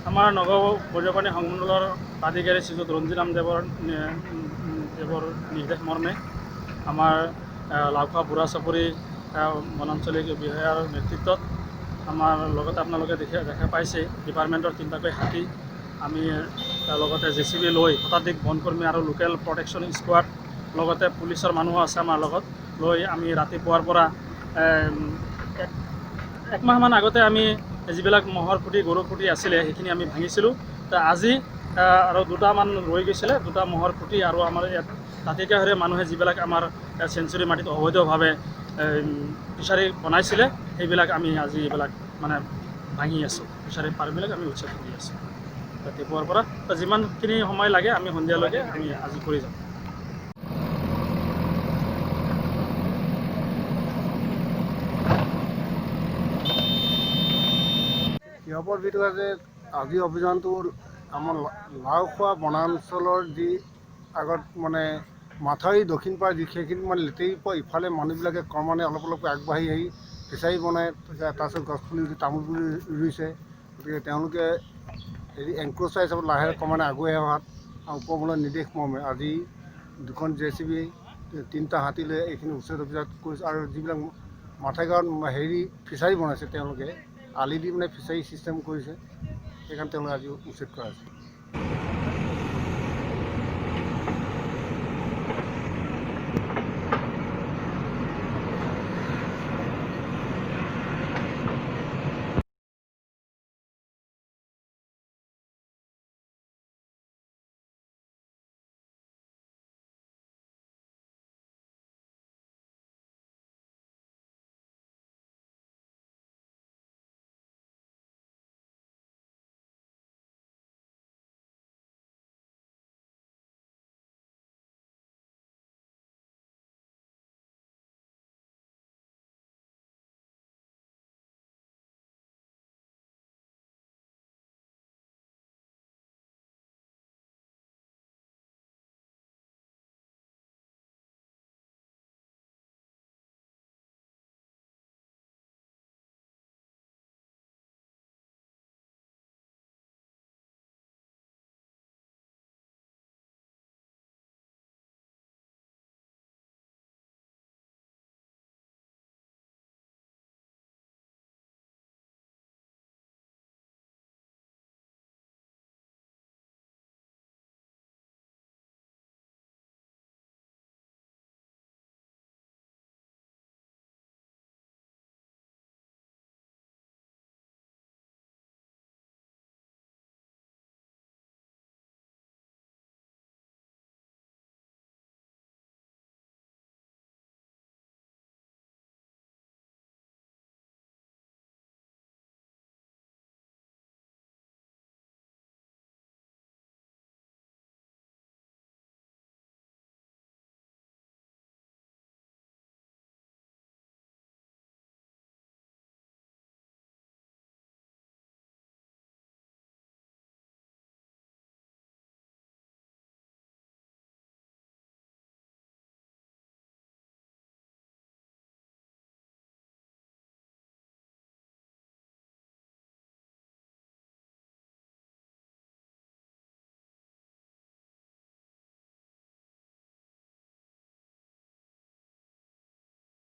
আমাৰ নগাঁও বন্যপ্ৰাণী সংমণ্ডলৰ আধিকাৰী শ্ৰীযুত ৰঞ্জিৰাম দেৱৰ নিৰ্দেশ মৰ্মে আমাৰ লাওখোৱা বুঢ়া চাপৰি বনাঞ্চলিক বিষয়াৰ নেতৃত্বত আমাৰ লগতে আপোনালোকে দেখা পাইছে ডিপাৰ্টমেণ্টৰ 3টাকৈ হাতী আমি লগতে JCB লৈ শতাধিক বনকৰ্মী আৰু লোকেল প্ৰটেকশ্যন স্কোৱাড লগতে পুলিচৰ মানুহ আছে আমাৰ লগত লৈ আমি ৰাতিপুৱাৰ পৰা একমাহমান আগতে আমি যিবিলাক মহৰ খুঁটি গৰুৰ খুঁটি আছিলে সেইখিনি আমি ভাঙিছিলোঁ। আজি আৰু 2টামান ৰৈ গৈছিলে 2টা মহৰ খুঁটি আৰু আমাৰ ইয়াত দাঁতিকাষৰীয়া মানুহে যিবিলাক আমাৰ চেঞ্চুৰী মাটিত অবৈধভাৱে ফিচাৰী বনাইছিলে সেইবিলাক আমি আজি এইবিলাক মানে ভাঙি আছোঁ। ফিচাৰী পাৰবিলাক আমি উচ্ছেদ কৰি আছোঁ ৰাতিপুৱাৰ পৰা। যিমানখিনি সময় লাগে আমি সন্ধিয়ালৈকে আমি আজি কৰি যাম। ইয়াৰ ভিতৰত যে আজি অভিযানটো আমাৰ লাওখোৱা বনাঞ্চলৰ যি আগত মানে মাথাউৰি দক্ষিণ পাৰ যি সেইখিনি মানে লেতেৰিৰ পৰা ইফালে মানুহবিলাকে ক্ৰমান্বয়ে অলপ আগবাঢ়ি আহি ফিচাৰী বনাই তাৰপিছত গছপুলি তামোল পুলি ৰুইছে। গতিকে তেওঁলোকে এনক্ৰচাৰ হিচাপত লাহে ক্ৰমান্বয়ে আগুৱাই অহাত ওপৰমহলৰ নিৰ্দেশ মৰ্মে আজি 2খন JCB 3টা হাতী লৈ এইখিনি উচ্ছেদ অভিযান কৰিছে আৰু যিবিলাক মাথাইগাঁৱত ফিচাৰী বনাইছে তেওঁলোকে আলি দি মানে ফিচাৰী চিষ্টেম কৰিছে সেইকাৰণে তেওঁলোকে আজি উচ্ছেদ কৰা হৈছে।